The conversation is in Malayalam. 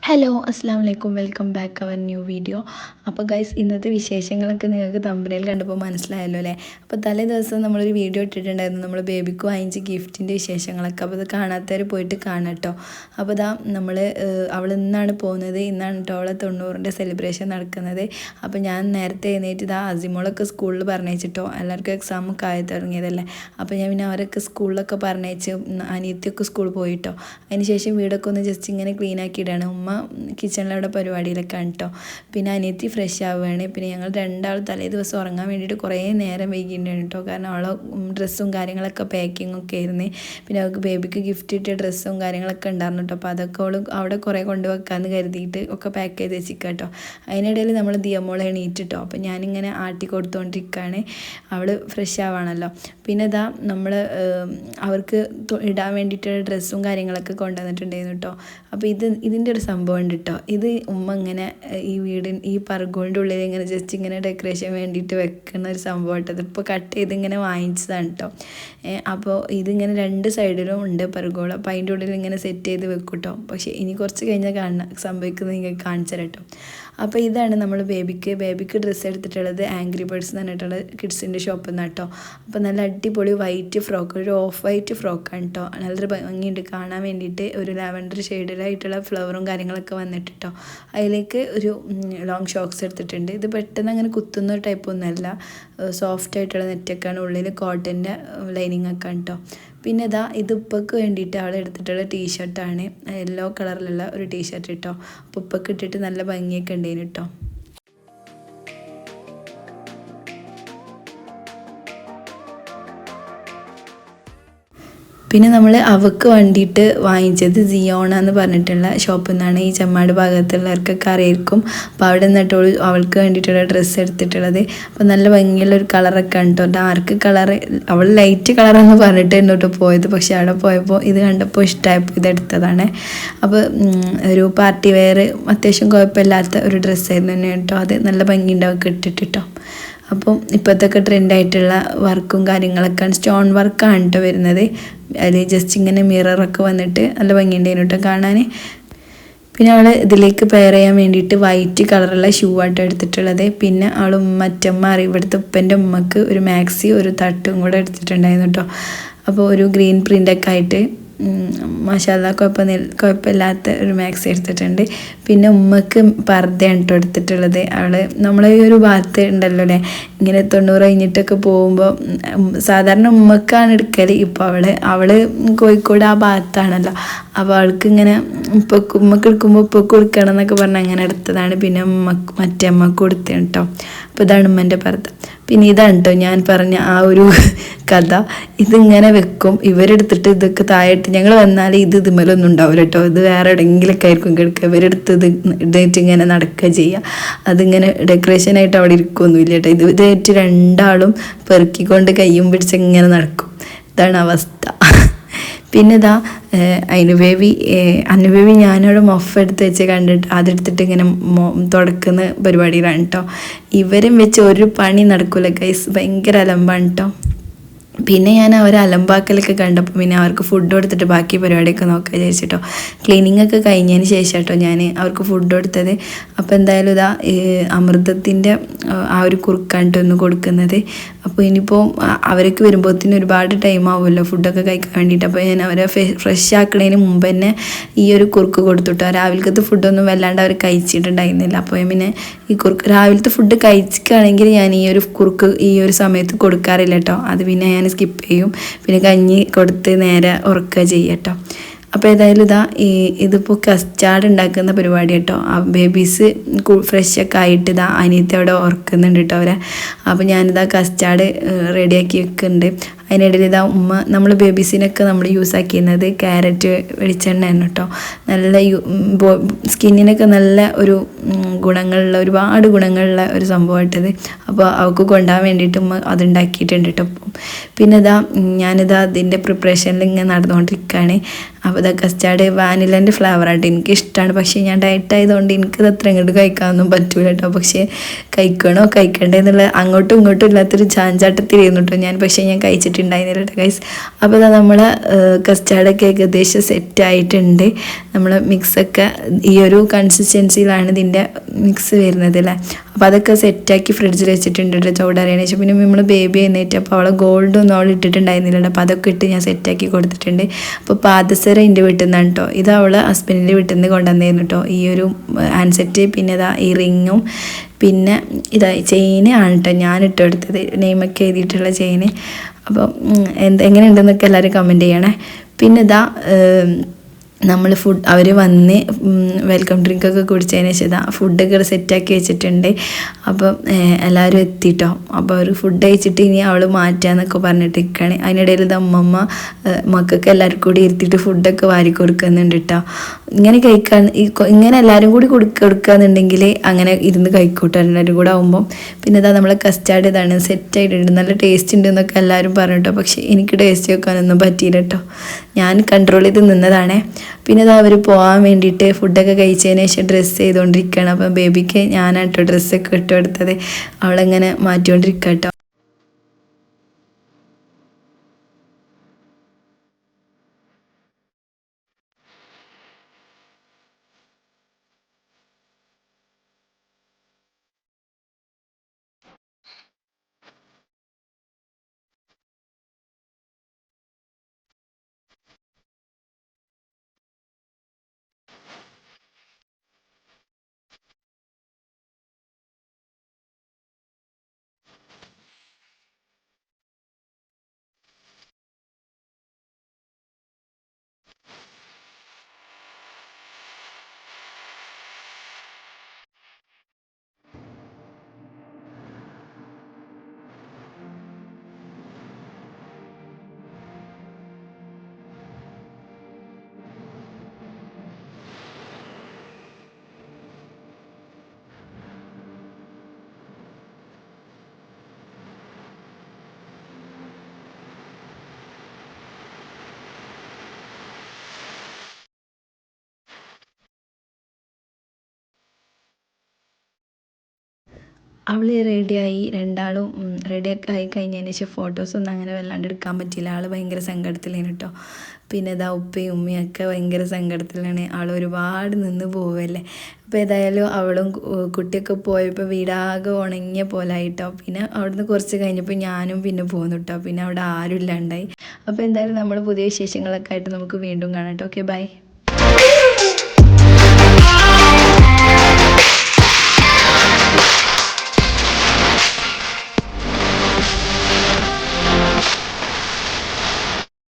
ഹലോ അസ്സാം വലൈക്കും welcome back our new video. അപ്പോൾ ഗൈസ്, ഇന്നത്തെ വിശേഷങ്ങളൊക്കെ നിങ്ങൾക്ക് തമ്പനയിൽ കണ്ടപ്പോൾ മനസ്സിലായല്ലോ അല്ലേ. അപ്പോൾ തലേ ദിവസം നമ്മളൊരു വീഡിയോ ഇട്ടിട്ടുണ്ടായിരുന്നു, നമ്മൾ ബേബിക്ക് വാങ്ങിച്ച ഗിഫ്റ്റിൻ്റെ വിശേഷങ്ങളൊക്കെ. അപ്പോൾ അത് കാണാത്തവർ പോയിട്ട് കാണാം കേട്ടോ. അപ്പോൾ ഇതാ അവൾ ഇന്നാണ് പോകുന്നത്. ഇന്നാണ് കേട്ടോ അവളെ 90ൻ്റെ സെലിബ്രേഷൻ നടക്കുന്നത്. അപ്പോൾ ഞാൻ നേരത്തെ എഴുന്നേറ്റ് ഇതാ അസിമോളൊക്കെ സ്കൂളിൽ പറഞ്ഞയച്ചിട്ടോ, എല്ലാവർക്കും എക്സാമൊക്കെ ആയി തുടങ്ങിയതല്ലേ. അപ്പോൾ ഞാൻ പിന്നെ അവരൊക്കെ സ്കൂളിലൊക്കെ പറഞ്ഞയച്ച്, അനിയത്തിയൊക്കെ സ്കൂളിൽ പോയിട്ടോ. അതിന് ശേഷം വീടൊക്കെ ഒന്ന് ജസ്റ്റ് ഇങ്ങനെ ക്ലീൻ ആക്കിയിടാണ്. ഉമ്മ കിച്ചണിലവിടെ പരിപാടിയിലൊക്കെ ആണ് കേട്ടോ. പിന്നെ അനിയത്തി ഫ്രഷ് ആവുകയാണ്. പിന്നെ ഞങ്ങൾ രണ്ടാൾ തലേ ദിവസം ഉറങ്ങാൻ വേണ്ടിയിട്ട് കുറേ നേരം വൈകിയിട്ടുണ്ടാണ് കേട്ടോ. കാരണം അവളെ ഡ്രസ്സും കാര്യങ്ങളൊക്കെ പാക്കിങ്ങൊക്കെ ആയിരുന്നു. പിന്നെ അവൾക്ക് ബേബിക്ക് ഗിഫ്റ്റ് ഇട്ട ഡ്രസ്സും കാര്യങ്ങളൊക്കെ ഉണ്ടായിരുന്നു കേട്ടോ. അപ്പോൾ അതൊക്കെ അവൾ അവിടെ കുറേ കൊണ്ടുവെക്കാമെന്ന് കരുതിയിട്ട് ഒക്കെ പാക്ക് ചെയ്ത് വെച്ചിരിക്കുക കേട്ടോ. അതിനിടയിൽ നമ്മൾ ദിയമോളെ എണീറ്റിട്ടോ. അപ്പോൾ ഞാനിങ്ങനെ ആട്ടി കൊടുത്തുകൊണ്ടിരിക്കുകയാണ്. അവൾ ഫ്രഷ് ആവാണല്ലോ. പിന്നെ ഇതാ അവർക്ക് ഇടാൻ വേണ്ടിയിട്ടുള്ള ഡ്രസ്സും കാര്യങ്ങളൊക്കെ കൊണ്ടുവന്നിട്ടുണ്ടായിരുന്നു കേട്ടോ. അപ്പോൾ ഇതിൻ്റെ ഒരു സംഭവം ഉണ്ട് കേട്ടോ. ഇത് ഉമ്മ ഇങ്ങനെ ഈ പർഗോളിൻ്റെ ഉള്ളിൽ ഇങ്ങനെ ജസ്റ്റ് ഇങ്ങനെ ഡെക്കറേഷൻ വേണ്ടിയിട്ട് വെക്കുന്ന ഒരു സംഭവം കേട്ടോ. ഇതിപ്പോൾ കട്ട് ചെയ്ത് ഇങ്ങനെ വാങ്ങിച്ചതാണ് കേട്ടോ. അപ്പോൾ ഇതിങ്ങനെ രണ്ട് സൈഡിലും ഉണ്ട് പർഗോൾ. അപ്പോൾ അതിൻ്റെ ഉള്ളിൽ ഇങ്ങനെ സെറ്റ് ചെയ്ത് വെക്കും കേട്ടോ. പക്ഷേ ഇനി കുറച്ച് കഴിഞ്ഞാൽ സംഭവിക്കുന്നത് നിങ്ങൾക്ക് കാണിച്ചു തരാം കേട്ടോ. അപ്പോൾ ഇതാണ് നമ്മൾ ബേബിക്ക് ഡ്രസ്സ് എടുത്തിട്ടുള്ളത് ആംഗ്രി ബേർഡ്സ് എന്ന് പറഞ്ഞിട്ടുള്ള കിഡ്സിൻ്റെ ഷോപ്പിൽ നിന്ന് കേട്ടോ. അപ്പോൾ നല്ല അടിപൊളി വൈറ്റ് ഫ്രോക്ക്, ഒരു ഓഫ് വൈറ്റ് ഫ്രോക്കാണ് കേട്ടോ. നല്ലൊരു ഭംഗിയുണ്ട് കാണാൻ വേണ്ടിയിട്ട്. ഒരു ലാവൻഡർ ഷെയ്ഡിലായിട്ടുള്ള ഫ്ലവറും കാര്യങ്ങളൊക്കെ വന്നിട്ട് കേട്ടോ. അതിലേക്ക് ഒരു ലോങ് ഷോക്സ് എടുത്തിട്ടുണ്ട്. ഇത് പെട്ടെന്ന് അങ്ങനെ കുത്തുന്ന ടൈപ്പൊന്നുമല്ല, സോഫ്റ്റ് ആയിട്ടുള്ള നെറ്റൊക്കെയാണ്. ഉള്ളിൽ കോട്ടൻ്റെ ലൈനിങ് ഒക്കെ ആണ് കേട്ടോ. പിന്നെ ഇത് ഉപ്പക്ക് വേണ്ടിയിട്ട് അവൾ എടുത്തിട്ടുള്ള ടീഷർട്ടാണ്, യെല്ലോ കളറിലുള്ള ഒരു ടീഷർട്ട് കേട്ടോ. അപ്പോൾ ഉപ്പക്ക് ഇട്ടിട്ട് നല്ല ഭംഗിയൊക്കെ ഉണ്ടായിരുന്നു കേട്ടോ. പിന്നെ നമ്മൾ അവൾക്ക് വേണ്ടിയിട്ട് വാങ്ങിച്ചത് സിയോണ എന്ന് പറഞ്ഞിട്ടുള്ള ഷോപ്പിൽ നിന്നാണ്. ഈ ചെമ്മാട് ഭാഗത്തുള്ളവർക്കൊക്കെ അറിയായിരിക്കും. അപ്പോൾ അവിടെ നിന്നിട്ട് അവൾക്ക് വേണ്ടിയിട്ടുള്ള ഡ്രസ്സ് എടുത്തിട്ടുള്ളത്. അപ്പോൾ നല്ല ഭംഗിയുള്ള ഒരു കളറൊക്കെ ആണ് കേട്ടോ. ഡാർക്ക് കളറ്, അവൾ ലൈറ്റ് കളറെന്ന് പറഞ്ഞിട്ട് എന്നോട്ട് പോയത്. പക്ഷേ അവിടെ പോയപ്പോൾ ഇത് കണ്ടപ്പോൾ ഇഷ്ടമായപ്പോൾ ഇതെടുത്തതാണ്. അപ്പോൾ ഒരു പാർട്ടി വെയർ അത്യാവശ്യം കുഴപ്പമില്ലാത്ത ഒരു ഡ്രസ്സായിരുന്നു തന്നെ കേട്ടോ. അത് നല്ല ഭംഗിയുണ്ടാവും ഇട്ടിട്ട് കേട്ടോ. അപ്പം ഇപ്പോഴത്തൊക്കെ ട്രെൻഡായിട്ടുള്ള വർക്കും കാര്യങ്ങളൊക്കെയാണ്, സ്റ്റോൺ വർക്കാണ് കേട്ടോ വരുന്നത്. അതിൽ ജസ്റ്റ് ഇങ്ങനെ മിററൊക്കെ വന്നിട്ട് നല്ല ഭംഗിയുണ്ടായിരുന്നു കേട്ടോ കാണാൻ. പിന്നെ അവൾ ഇതിലേക്ക് പെയർ ചെയ്യാൻ വേണ്ടിയിട്ട് വൈറ്റ് കളറുള്ള ഷൂ ആട്ടോ എടുത്തിട്ടുള്ളത്. പിന്നെ അവൾ മറ്റമ്മ ഇവിടുത്തെ ഉപ്പൻ്റെ ഉമ്മക്ക് ഒരു മാക്സി ഒരു തട്ടും കൂടെ എടുത്തിട്ടുണ്ടായിരുന്നു കേട്ടോ. അപ്പോൾ ഒരു ഗ്രീൻ പ്രിൻ്റൊക്കെ ആയിട്ട് മാഷാല്ലാ കുഴപ്പമില്ലാത്ത ഒരു മാക്സി എടുത്തിട്ടുണ്ട്. പിന്നെ ഉമ്മക്ക് പർദ്ദയാണ് കേട്ടോ എടുത്തിട്ടുള്ളത്. നമ്മളെ ഈ ഒരു ഭാഗത്ത് ഉണ്ടല്ലോ അല്ലേ, ഇങ്ങനെ 90 കഴിഞ്ഞിട്ടൊക്കെ പോകുമ്പോൾ സാധാരണ ഉമ്മക്കാണ് എടുക്കൽ. ഇപ്പോൾ അവൾ കോഴിക്കോട് ആ ഭാഗത്താണല്ലോ. അപ്പോൾ അവൾക്ക് ഇങ്ങനെ ഉമ്മക്ക് എടുക്കുമ്പോൾ ഉപ്പക്ക് കൊടുക്കണം എന്നൊക്കെ പറഞ്ഞ് അങ്ങനെ എടുത്തതാണ്. പിന്നെ മറ്റേ അമ്മക്ക് കൊടുത്തത് കേട്ടോ. അപ്പോൾ ഇതാണ് ഉമ്മൻ്റെ പർദ്ദ. പിന്നെ ഇതാണ് കേട്ടോ ഞാൻ പറഞ്ഞ ആ ഒരു കഥ. ഇതിങ്ങനെ വെക്കും, ഇവരെടുത്തിട്ട് ഇതൊക്കെ താഴെട്ട് ഞങ്ങൾ വന്നാൽ ഇതുമേലൊന്നും ഉണ്ടാവില്ല കേട്ടോ. ഇത് വേറെ എവിടെയെങ്കിലൊക്കെ ആയിരിക്കും കിടക്കുക. ഇവരെടുത്ത് ഇതായിട്ട് ഇങ്ങനെ നടക്കുക ചെയ്യുക. അതിങ്ങനെ ഡെക്കറേഷനായിട്ട് അവിടെ ഇരിക്കുകയൊന്നുമില്ല കേട്ടോ. ഇതായിട്ട് രണ്ടാളും പെറുക്കിക്കൊണ്ട് കയ്യും പിടിച്ച് ഇങ്ങനെ നടക്കും. ഇതാണ് അവസ്ഥ. പിന്നെ അനുബേബി ഞാനവിടെ മൊഫ് എടുത്ത് വെച്ച് കണ്ടിട്ട് അതെടുത്തിട്ട് ഇങ്ങനെ തുടക്കുന്ന പരിപാടിയിലാണ് കേട്ടോ. ഇവരും വെച്ച് ഒരു പണി നടക്കൂല ഗൈസ്, ഭയങ്കര അലമ്പാണ് കേട്ടോ. പിന്നെ ഞാൻ അവരെ അലമ്പാക്കലൊക്കെ കണ്ടപ്പോൾ പിന്നെ അവർക്ക് ഫുഡ് കൊടുത്തിട്ട് ബാക്കി പരിപാടിയൊക്കെ നോക്കാൻ വിചാരിച്ചിട്ടോ. ക്ലീനിങ് ഒക്കെ കഴിഞ്ഞതിന് ശേഷം കേട്ടോ ഞാൻ അവർക്ക് ഫുഡ് കൊടുത്തത്. അപ്പോൾ എന്തായാലും അമൃതത്തിൻ്റെ ആ ഒരു കുറുക്കാണ് ഒന്ന് കൊടുക്കുന്നത്. അപ്പോൾ ഇനിയിപ്പോൾ അവർക്ക് വരുമ്പോഴത്തേന് ഒരുപാട് ടൈം ആവുമല്ലോ ഫുഡൊക്കെ കഴിക്കാൻ വേണ്ടിയിട്ട്. അപ്പോൾ ഞാൻ അവരെ ഫ്രഷ് ആക്കുന്നതിന് മുമ്പ് തന്നെ ഈ ഒരു കുറുക്ക് കൊടുത്തിട്ടോ. രാവിലത്തെ ഫുഡൊന്നും വല്ലാണ്ട് അവർ കഴിച്ചിട്ടുണ്ടായിരുന്നില്ല. അപ്പോൾ പിന്നെ ഈ കുറുക്ക് രാവിലത്തെ ഫുഡ് കഴിക്കുകയാണെങ്കിൽ ഞാൻ ഈ ഒരു കുറുക്ക് ഈ ഒരു സമയത്ത് കൊടുക്കാറില്ല കേട്ടോ. അത് പിന്നെ ഞാൻ സ്കിപ്പ് ചെയ്യും. പിന്നെ കഞ്ഞി കൊടുത്ത് നേരെ ഉറക്കുക ചെയ്യട്ടോ. അപ്പോൾ ഏതായാലും ഇതിപ്പോൾ കസ്റ്റാർഡ് ഉണ്ടാക്കുന്ന പരിപാടി കേട്ടോ. ആ ബേബീസ് ഫ്രഷൊക്കെ ആയിട്ട് അനിയത്തി അവിടെ ഉറക്കുന്നുണ്ട് കേട്ടോ അവരെ. അപ്പോൾ കസ്റ്റാർഡ് റെഡിയാക്കി വെക്കുന്നുണ്ട്. അതിനിടയിൽ ഉമ്മ നമ്മൾ ബേബീസിനൊക്കെ നമ്മൾ യൂസ് ആക്കിയിരുന്നത് ക്യാരറ്റ് വെളിച്ചെണ്ണയാണ് കേട്ടോ. നല്ല സ്കിന്നിനൊക്കെ നല്ല ഒരു ഗുണങ്ങളുള്ള ഒരുപാട് ഗുണങ്ങളുള്ള ഒരു സംഭവമായിട്ടത്. അപ്പോൾ അവൾക്ക് കൊണ്ടുപോകാൻ വേണ്ടിയിട്ട് ഉമ്മ അതുണ്ടാക്കിയിട്ടുണ്ട് കേട്ടോ. പിന്നെ അതിൻ്റെ പ്രിപ്പറേഷനിൽ ഇങ്ങനെ നടന്നുകൊണ്ടിരിക്കുകയാണ്. അപ്പോൾ കസ്റ്റാർഡ് വാനിലേൻ്റെ ഫ്ലേവറായിട്ട് എനിക്കിഷ്ടമാണ്. പക്ഷേ ഞാൻ ഡയറ്റ് ആയതുകൊണ്ട് എനിക്കത് അത്ര ഇങ്ങോട്ട് കഴിക്കാനൊന്നും പറ്റൂല കേട്ടോ. പക്ഷേ കഴിക്കണോ കഴിക്കണ്ടേ എന്നുള്ള അങ്ങോട്ടും ഇങ്ങോട്ടും ഇല്ലാത്തൊരു ചാഞ്ചാട്ടത്തിലായിരുന്നു കേട്ടോ ഞാൻ. പക്ഷേ ഞാൻ കഴിച്ചിട്ട് എത്തിയിട്ടുണ്ടായിരുന്നില്ല കേട്ടോ ഗൈസ്. അപ്പോൾ ഇതാ നമ്മൾ കസ്റ്റാർഡൊക്കെ ഏകദേശം സെറ്റായിട്ടുണ്ട്. നമ്മൾ മിക്സൊക്കെ ഈ ഒരു കൺസിസ്റ്റൻസിയിലാണ് ഇതിൻ്റെ മിക്സ് വരുന്നത് അല്ലേ. അപ്പോൾ അതൊക്കെ സെറ്റാക്കി ഫ്രിഡ്ജിൽ വെച്ചിട്ടുണ്ട് കേട്ടോ ചൂടാറിയതിന് ശേഷം. പിന്നെ നമ്മൾ ബേബി എഴുന്നേറ്റ് അപ്പോൾ അവളെ ഗോൾഡൊന്നും അവൾ ഇട്ടിട്ടുണ്ടായിരുന്നില്ല. അപ്പോൾ അതൊക്കെ ഇട്ട് ഞാൻ സെറ്റാക്കി കൊടുത്തിട്ടുണ്ട്. അപ്പോൾ പാദസരം എൻ്റെ വീട്ടിൽ നിന്നാണ് കേട്ടോ. ഇത് അവൾ ഹസ്ബൻഡിൻ്റെ വീട്ടിൽ നിന്ന് കൊണ്ടുവന്നിരുന്നു കേട്ടോ. ഈ ഒരു ഹാൻഡ് സെറ്റ്, പിന്നെ ഇതാ ഈ റിങ്ങും, പിന്നെ ഇതാ ചെയിന് ആണ് കേട്ടോ ഞാൻ ഇട്ട് കൊടുത്തത്, നെയിമൊക്കെ എഴുതിയിട്ടുള്ള ചെയിന്. അപ്പോൾ എങ്ങനെയുണ്ടെന്നൊക്കെ എല്ലാവരും കമൻറ്റ് ചെയ്യണേ. പിന്നെ ഇതാ നമ്മൾ അവർ വന്ന് വെൽക്കം ഡ്രിങ്കൊക്കെ കുടിച്ചതിന് ശേഷം ഇതാ ഫുഡൊക്കെ സെറ്റാക്കി വെച്ചിട്ടുണ്ട്. അപ്പം എല്ലാവരും എത്തിയിട്ടോ. അപ്പോൾ അവർ ഫുഡ് കഴിച്ചിട്ട് ഇനി അവൾ മാറ്റാന്നൊക്കെ പറഞ്ഞിട്ട് നിൽക്കുകയാണ്. അതിനിടയിൽ ഇത് അമ്മമ്മ മക്കൾക്ക് എല്ലാവർക്കും കൂടി ഇരുത്തിയിട്ട് ഫുഡൊക്കെ വാരി കൊടുക്കുന്നുണ്ട് കേട്ടോ. ഇങ്ങനെ ഇങ്ങനെ എല്ലാവരും കൂടി കൊടുക്കുകയെന്നുണ്ടെങ്കിൽ അങ്ങനെ ഇരുന്ന് കഴിക്കൂട്ടോ എല്ലാവരും കൂടെ ആകുമ്പം. പിന്നെ ഇതാ നമ്മളെ കസ്റ്റാർഡ് ഇതാണ് സെറ്റായിട്ടുണ്ട്, നല്ല ടേസ്റ്റ് ഉണ്ട് എന്നൊക്കെ എല്ലാവരും പറഞ്ഞു കേട്ടോ. പക്ഷേ എനിക്ക് ടേസ്റ്റ് വെക്കാനൊന്നും പറ്റിയില്ല കേട്ടോ, ഞാൻ കൺട്രോൾ ചെയ്ത് നിന്നതാണേ. പിന്നെ അത് അവർ പോകാൻ വേണ്ടിയിട്ട് ഫുഡൊക്കെ കഴിച്ചതിന് ശേഷം ഡ്രസ്സ് ചെയ്തുകൊണ്ടിരിക്കുകയാണ്. അപ്പം ബേബിക്ക് ഞാനാട്ടോ ഡ്രസ്സൊക്കെ ഇട്ട് കൊടുത്തത്, അവളെങ്ങനെ മാറ്റിക്കൊണ്ടിരിക്കുക കേട്ടോ. അവൾ റെഡിയായി, രണ്ടാളും റെഡിയൊക്കെ ആയി കഴിഞ്ഞതിന് ശേഷം ഫോട്ടോസൊന്നും അങ്ങനെ വല്ലാണ്ട് എടുക്കാൻ പറ്റിയില്ല. ആൾ ഭയങ്കര സങ്കടത്തിലാണ് കേട്ടോ. പിന്നെ ഇതാ ഉപ്പയും ഉമ്മയൊക്കെ ഭയങ്കര സങ്കടത്തിലാണ്, ആൾ ഒരുപാട് നിന്ന് പോവല്ലേ. അപ്പോൾ ഏതായാലും അവളും കുട്ടിയൊക്കെ പോയപ്പോൾ വീടാകെ ഉണങ്ങിയ പോലായിട്ടോ. പിന്നെ അവിടുന്ന് കുറച്ച് കഴിഞ്ഞപ്പോൾ ഞാനും പിന്നെ പോന്നു കേട്ടോ. പിന്നെ അവിടെ ആരും ഇല്ലാണ്ടായി. അപ്പോൾ എന്തായാലും നമ്മൾ പുതിയ വിശേഷങ്ങളൊക്കെ ആയിട്ട് നമുക്ക് വീണ്ടും കാണാം കേട്ടോ. Okay, by.